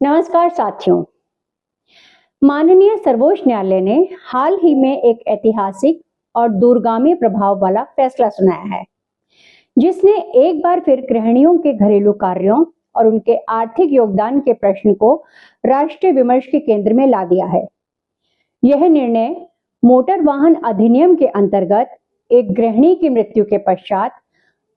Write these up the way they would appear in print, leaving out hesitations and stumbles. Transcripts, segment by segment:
नमस्कार साथियों। माननीय सर्वोच्च न्यायालय ने हाल ही में एक ऐतिहासिक और दूरगामी प्रभाव वाला फैसला सुनाया है, जिसने एक बार फिर गृहिणियों के घरेलू कार्यों और उनके आर्थिक योगदान के प्रश्न को राष्ट्रीय विमर्श के केंद्र में ला दिया है। यह निर्णय मोटर वाहन अधिनियम के अंतर्गत एक गृहिणी की मृत्यु के पश्चात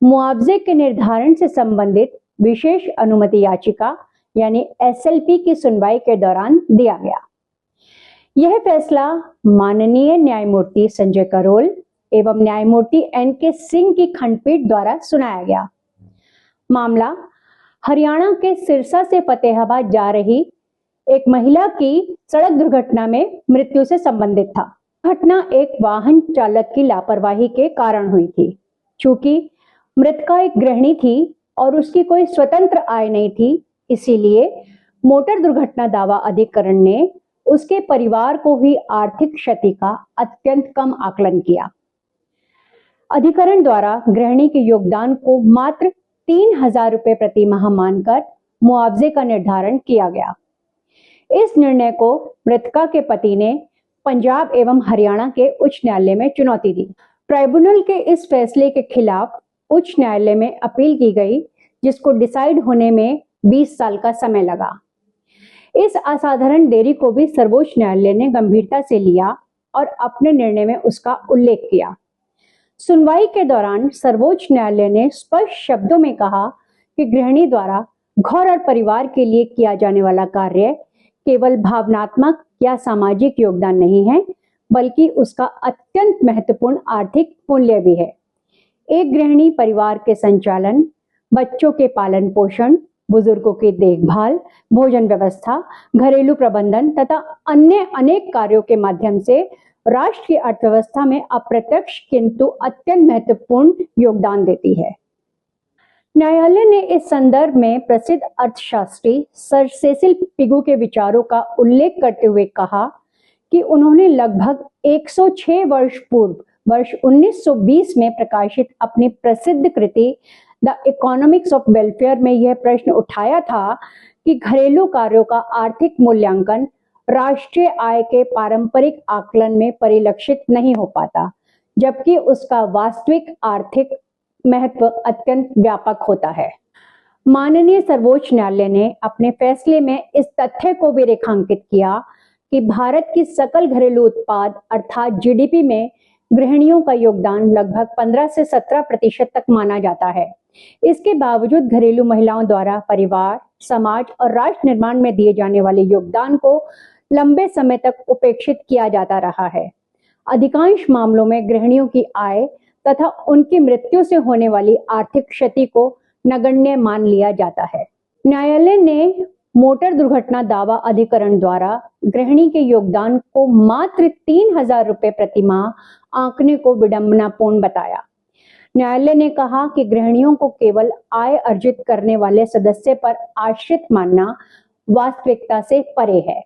मुआवजे के निर्धारण से संबंधित विशेष अनुमति याचिका यानी एसएलपी की सुनवाई के दौरान दिया गया। यह फैसला माननीय न्यायमूर्ति संजय करोल एवं न्यायमूर्ति एनके सिंह की खंडपीठ द्वारा सुनाया गया। मामला हरियाणा के सिरसा से फतेहाबाद जा रही एक महिला की सड़क दुर्घटना में मृत्यु से संबंधित था। घटना एक वाहन चालक की लापरवाही के कारण हुई थी। चूंकि मृतका एक गृहिणी थी और उसकी कोई स्वतंत्र आय नहीं थी, इसीलिए मोटर दुर्घटना दावा अधिकरण ने उसके परिवार को हुई आर्थिक क्षति का अत्यंत कम आकलन किया। अधिकरण द्वारा गृहिणी के योगदान को मात्र 3,000 रुपए प्रति माह मानकर मुआवजे का निर्धारण किया गया। इस निर्णय को मृतका के पति ने पंजाब एवं हरियाणा के उच्च न्यायालय में चुनौती दी। ट्राइब्यूनल के इस फैसले के खिलाफ उच्च न्यायालय में अपील की गई, जिसको डिसाइड होने में 20 साल का समय लगा। इस असाधारण देरी को भी सर्वोच्च न्यायालय ने गंभीरता से लिया और अपने निर्णय में उसका उल्लेख किया। सुनवाई के दौरान सर्वोच्च न्यायालय ने स्पष्ट शब्दों में कहा कि गृहिणी द्वारा घर और परिवार के लिए किया जाने वाला कार्य केवल भावनात्मक या सामाजिक योगदान नहीं है, बल्कि उसका अत्यंत महत्वपूर्ण आर्थिक मूल्य भी है। एक गृहिणी परिवार के संचालन, बच्चों के पालन पोषण, बुजुर्गों की देखभाल, भोजन व्यवस्था, घरेलू प्रबंधन तथा अन्य अनेक कार्यों के माध्यम से राष्ट्र की अर्थव्यवस्था में अप्रत्यक्ष किंतु अत्यंत महत्वपूर्ण योगदान देती है। न्यायालय ने इस संदर्भ में प्रसिद्ध अर्थशास्त्री सर सेसिल पिगू के विचारों का उल्लेख करते हुए कहा कि उन्होंने लगभग 106 वर्ष पूर्व वर्ष 1920 में प्रकाशित अपनी प्रसिद्ध कृति द इकोनॉमिक्स ऑफ वेलफेयर में यह प्रश्न उठाया था कि घरेलू कार्यों का आर्थिक मूल्यांकन राष्ट्रीय आय के पारंपरिक आकलन में परिलक्षित नहीं हो पाता, जबकि उसका वास्तविक आर्थिक महत्व अत्यंत व्यापक होता है। माननीय सर्वोच्च न्यायालय ने अपने फैसले में इस तथ्य को भी रेखांकित किया कि भारत की सकल घरेलू उत्पाद अर्थात जीडीपी में गृहिणियों का योगदान लगभग 15 से 17% तक माना जाता है। इसके बावजूद घरेलू महिलाओं द्वारा परिवार, समाज और राष्ट्र निर्माण में दिए जाने वाले योगदान को लंबे समय तक उपेक्षित किया जाता रहा है। अधिकांश मामलों में गृहिणियों की आय तथा उनकी मृत्यु से होने वाली आर्थिक क्षति को नगण्य मान लिया जाता है। न्यायालय ने मोटर दुर्घटना दावा अधिकरण द्वारा गृहिणी के योगदान को मात्र 3,000 रुपए प्रति माह आंकने को विडंबनापूर्ण बताया। न्यायालय ने कहा कि गृहिणियों को केवल आय अर्जित करने वाले सदस्य पर आश्रित मानना वास्तविकता से परे है।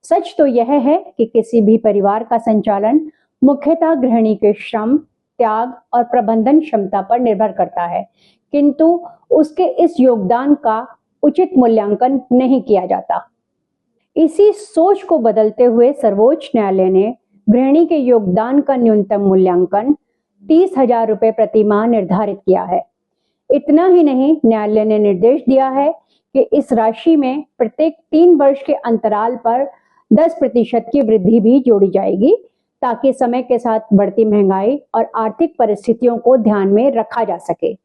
सच तो यह है कि किसी भी परिवार का संचालन मुख्यतः गृहिणी के श्रम, त्याग और प्रबंधन क्षमता पर निर्भर करता है, किंतु उसके इस योगदान का उचित मूल्यांकन नहीं किया जाता। इसी सोच को बदलते हुए सर्वोच्च न्यायालय ने गृहिणी के योगदान का न्यूनतम मूल्यांकन 30,000 रुपए प्रति माह निर्धारित किया है। इतना ही नहीं, न्यायालय ने निर्देश दिया है कि इस राशि में प्रत्येक 3 वर्ष के अंतराल पर 10% की वृद्धि भी जोड़ी जाएगी, ताकि समय के साथ बढ़ती महंगाई और आर्थिक परिस्थितियों को ध्यान में रखा जा सके।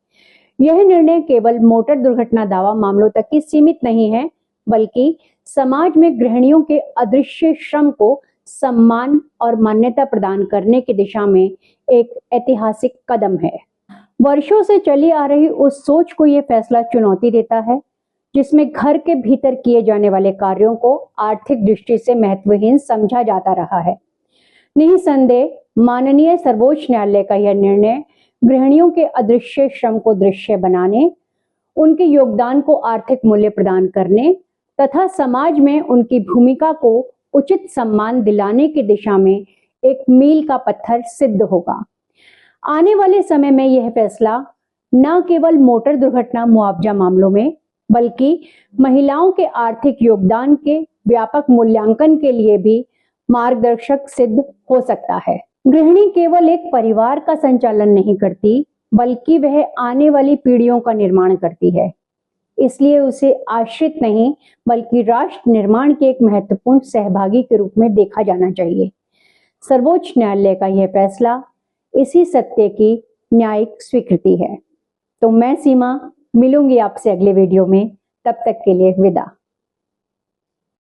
यह निर्णय केवल मोटर दुर्घटना दावा मामलों तक ही सीमित नहीं है, बल्कि समाज में गृहिणियों के अदृश्य श्रम को सम्मान और मान्यता प्रदान करने की दिशा में एक ऐतिहासिक कदम है। वर्षों से चली आ रही उस सोच को यह फैसला चुनौती देता है, जिसमें घर के भीतर किए जाने वाले कार्यों को आर्थिक दृष्टि से महत्वहीन समझा जाता रहा है। निसंदेह माननीय सर्वोच्च न्यायालय का यह निर्णय गृहिणियों के अदृश्य श्रम को दृश्य बनाने, उनके योगदान को आर्थिक मूल्य प्रदान करने तथा समाज में उनकी भूमिका को उचित सम्मान दिलाने की दिशा में एक मील का पत्थर सिद्ध होगा। आने वाले समय में यह फैसला न केवल मोटर दुर्घटना मुआवजा मामलों में, बल्कि महिलाओं के आर्थिक योगदान के व्यापक मूल्यांकन के लिए भी मार्गदर्शक सिद्ध हो सकता है। गृहिणी केवल एक परिवार का संचालन नहीं करती, बल्कि वह आने वाली पीढ़ियों का निर्माण करती है। इसलिए उसे आश्रित नहीं, बल्कि राष्ट्र निर्माण के एक महत्वपूर्ण सहभागी के रूप में देखा जाना चाहिए। सर्वोच्च न्यायालय का यह फैसला इसी सत्य की न्यायिक स्वीकृति है। तो मैं सीमा मिलूंगी आपसे अगले वीडियो में, तब तक के लिए विदा।